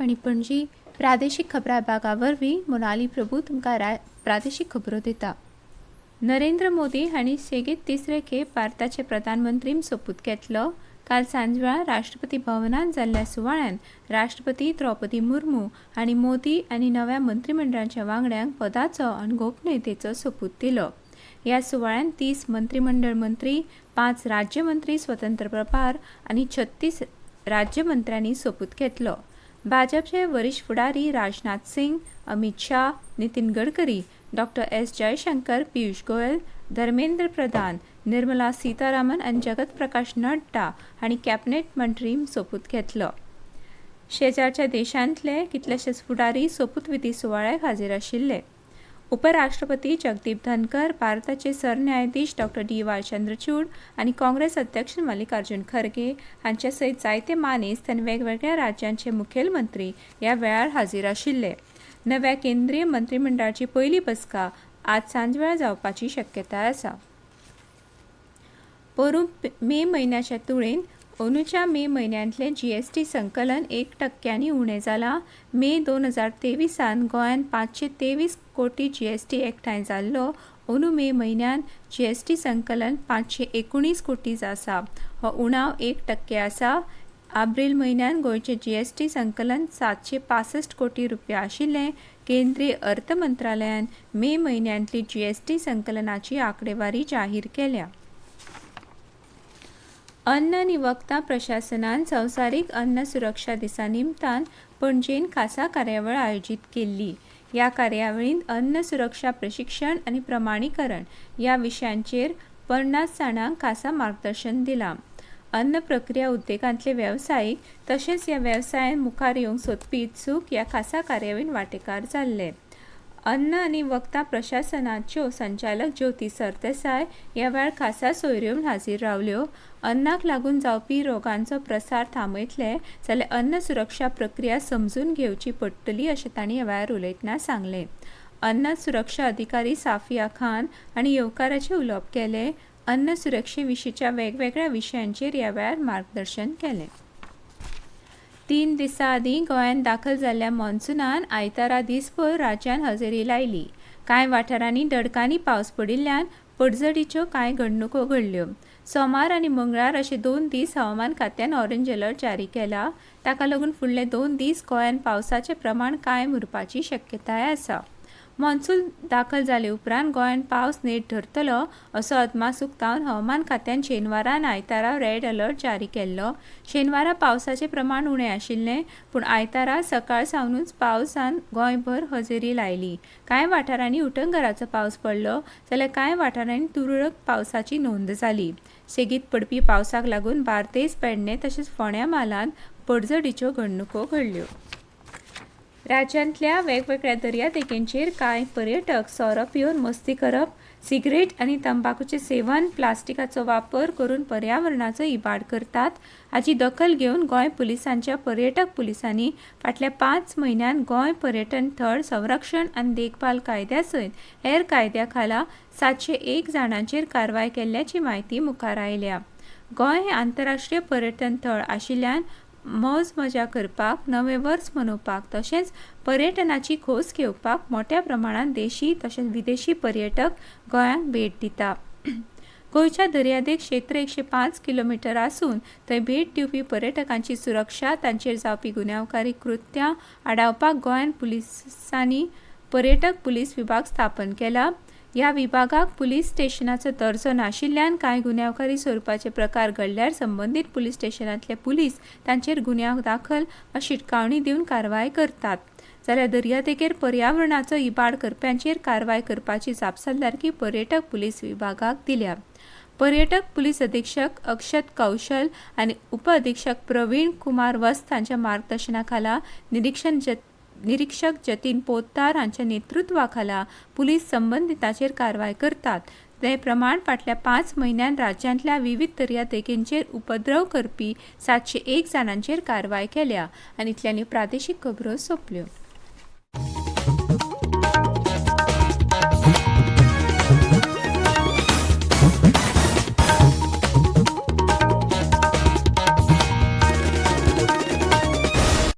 आकाशवाणी पणजी प्रादेशीक खबरां विभागा वरवीं मोनाली प्रभू तुमकां प्रादेशीक खबरो दिता। नरेंद्र मोदी हांणी सेगीत तिसरे खेप भारताचे प्रधानमंत्री सोपूत घेतलो। काल सांजवेळा राष्ट्रपती भवनांत जाल्ल्या सुवाळ्यान राष्ट्रपती द्रौपदी मुर्मू हांणी मोदी आनी नव्या मंत्रिमंडळाच्या वांगड्यांक पदाचो आनी गोपनीयतेचो सोपूत दिलो। ह्या सुवाळ्यान 30 मंत्रिमंडळ मंत्री, 5 राज्यमंत्री स्वतंत्र प्रभार आनी 36 राज्यमंत्र्यांनी सोपूत घेतलो। भाजपचे वरिष्ठ फुडारी राजनाथ सिंग, अमित शाह, नितीन गडकरी, डॉ. एस. जयशंकर, पीयूष गोयल, धर्मेंद्र प्रधान, निर्मला सीतारामन आनी जगत प्रकाश नड्डा हांणी कॅबिनेट मंत्री सोपूत घेतलो। शेजारच्या देशांतले कितलेशेच फुडारी सोपूत विधी सुवाळ्याक हाजीर आशिल्ले। उपराष्ट्रपती जगदीप धनकर, भारताचे सरन्यायाधीश डॉ. डी.वाय. चंद्रचूड आनी काँग्रेस अध्यक्ष मल्लिकार्जुन खरगे हांचे सयत जायते मानेस्त आनी वेगवेगळ्या राज्यांचे मुखेलमंत्री ह्या वेळार हाजीर आशिल्ले। नव्या केंद्रीय मंत्रिमंडळाची पयली बसका आज सांजवेळा जावपाची शक्यताय आसा। पोरूं मे म्हयन्याच्या तुळेन अंदूच्या मे म्हयन्यांतलें जीएसटी संकलन 1% उणें जालां। मे 2023 गोंयांत 523 कोटी जीएसटी एकठांय जाल्लो। अंदू मे म्हयन्यान जीएसटी संकलन 519 कोटी आसा। हो उणाव 1% आसा। एप्रिल म्हयन्यान गोंयचें जीएसटी संकलन 765 कोटी रुपया आशिल्लें। केंद्रीय अर्थ मंत्रालयान मे म्हयन्यांतली जीएसटी संकलनाची आंकडेवारी जाहीर केल्या। अन्न आनी वखदां प्रशासनान संवसारीक अन्न सुरक्षा दिसा निमतान पणजेन खासा कार्यावळ आयोजीत केल्ली। ह्या कार्यावळींत अन्न सुरक्षा प्रशिक्षण आनी प्रमाणीकरण ह्या विशयांचेर 50 जाणांक खासा मार्गदर्शन दिलां। अन्न प्रक्रिया उद्देगांतले वेवसायीक तशेंच ह्या वेवसायान मुखार येवंक सोदपी इत्सूक ह्या खासा कार्यावळींत वांटेकार जाल्ले। अन्न आनी वखदां प्रशासनाच्यो संचालक ज्योती सरदेसाय ह्या वेळार खासा सोयऱ्योन हाजीर रावल्यो। अन्नाक लागून जावपी रोगांचो प्रसार थांबयतले जाल्यार अन्न सुरक्षा प्रक्रिया समजून घेवची पडटली अशें तांणी ह्या वेळार उलयतना सांगलें। अन्न सुरक्षा अधिकारी साफिया खान हांणी येवकाराचें उलोवप केलें। अन्न सुरक्षे विशींच्या वेगवेगळ्या विशयांचेर ह्या वेळार मार्गदर्शन केलें। 3 दिसां आदीं गोंयांत दाखल जाल्ल्या मॉन्सूनान आयतारा दिसभर राज्यांत हजेरी लायली। कांय वाठारांनी दडकांनी पावस पडिल्ल्यान पडझडीच्यो कांय घडणुको घडल्यो। सोमार आनी मंगळार अशे 2 दीस हवामान खात्यान ऑरेंज अलर्ट जारी केला। ताका लागून फुडले 2 दीस गोंयांत पावसाचें प्रमाण कायम उरपाची शक्यताय आसा। मॉन्सून दाखल जाले उपरांत गोंयांत पावस नेट धरतलो असो अदमास उक्तावन हवामान खात्यान शेनवारा आनी आयतारा रेड अलर्ट जारी केल्लो। शेनवारा पावसाचें प्रमाण उणें आशिल्लें, पूण आयतारा सकाळ सावनूच पावसान गोंयभर हजेरी लायली। कांय वाठारांनी उटंगराचो पावस पडलो जाल्यार कांय वाठारांनी तुरळक पावसाची नोंद जाली। सेगीत पडपी पावसाक लागून बार्देस, पेडणे तशेंच फोंड्या म्हालांत पडझडीच्यो घडणुको घडल्यो। राज्यांतल्या वेगवेगळ्या दर्यादेगेंचेर कांय पर्यटक सोरो पिवन मस्ती करप, सिगरेट आनी तंबाखूचें सेवन, प्लास्टिकाचो वापर करून पर्यावरणाचो इबाड करतात हाची दखल घेवन गोंय पुलिसांच्या पर्यटक पुलिसांनी फाटल्या 5 म्हयन्यांत गोंय पर्यटन थळ संरक्षण आनी देखभाल कायद्या सयत हेर कायद्या खाला 701 जाणांचेर कारवाय केल्ल्याची म्हायती मुखार आयल्या। गोंय हें आंतरराष्ट्रीय पर्यटन थळ आशिल्ल्यान मौज मजा करपाक, नवें वर्स मनोवपाक तशेंच पर्यटनाची खोस घेवपाक मोठ्या प्रमाणांत देशी तशेंच विदेशी पर्यटक गोंयांक भेट दिता। गोंयच्या दर्यादेग क्षेत्र 105 किलोमीटर आसून थंय भेट दिवपी पर्यटकांची सुरक्षा, तांचेर जावपी गुन्यांवकारी कृत्यां आडावपाक गोंयान पुलिसांनी पर्यटक पुलीस विभाग स्थापन केला। ह्या विभागाक पुलीस स्टेशनाचो दर्जो नाशिल्ल्यान कांय गुन्यांवकारी स्वरुपाचे प्रकार घडल्यार संबंदीत पुलीस स्टेशनांतले पुलीस तांचेर गुन्यांव दाखल वा शिटकावणी दिवन कारवाय करतात। जाल्यार दर्यादेगेर पर्यावरणाचो इबाड करप्यांचेर कारवाय करपाची जापसालदारकी पर्यटक पुलीस विभागाक दिल्या। पर्यटक पुलीस अधीक्षक अक्षत कौशल आनी उप अधीक्षक प्रवीण कुमार वस्त हांच्या मार्गदर्शना खाला निरीक्षक जतीन पोद्दार हांच्या नेतृत्वाखाला पुलीस संबंधितांचेर कारवाय करतात। ते प्रमाण फाटल्या 5 म्हयन्यांत राज्यांतल्या विविध दर्यादेगेंचेर उपद्रव करपी 701 जाणांचेर कारवाय केल्या। आनी इतल्यांनी प्रादेशीक खबरो सोंपल्यो।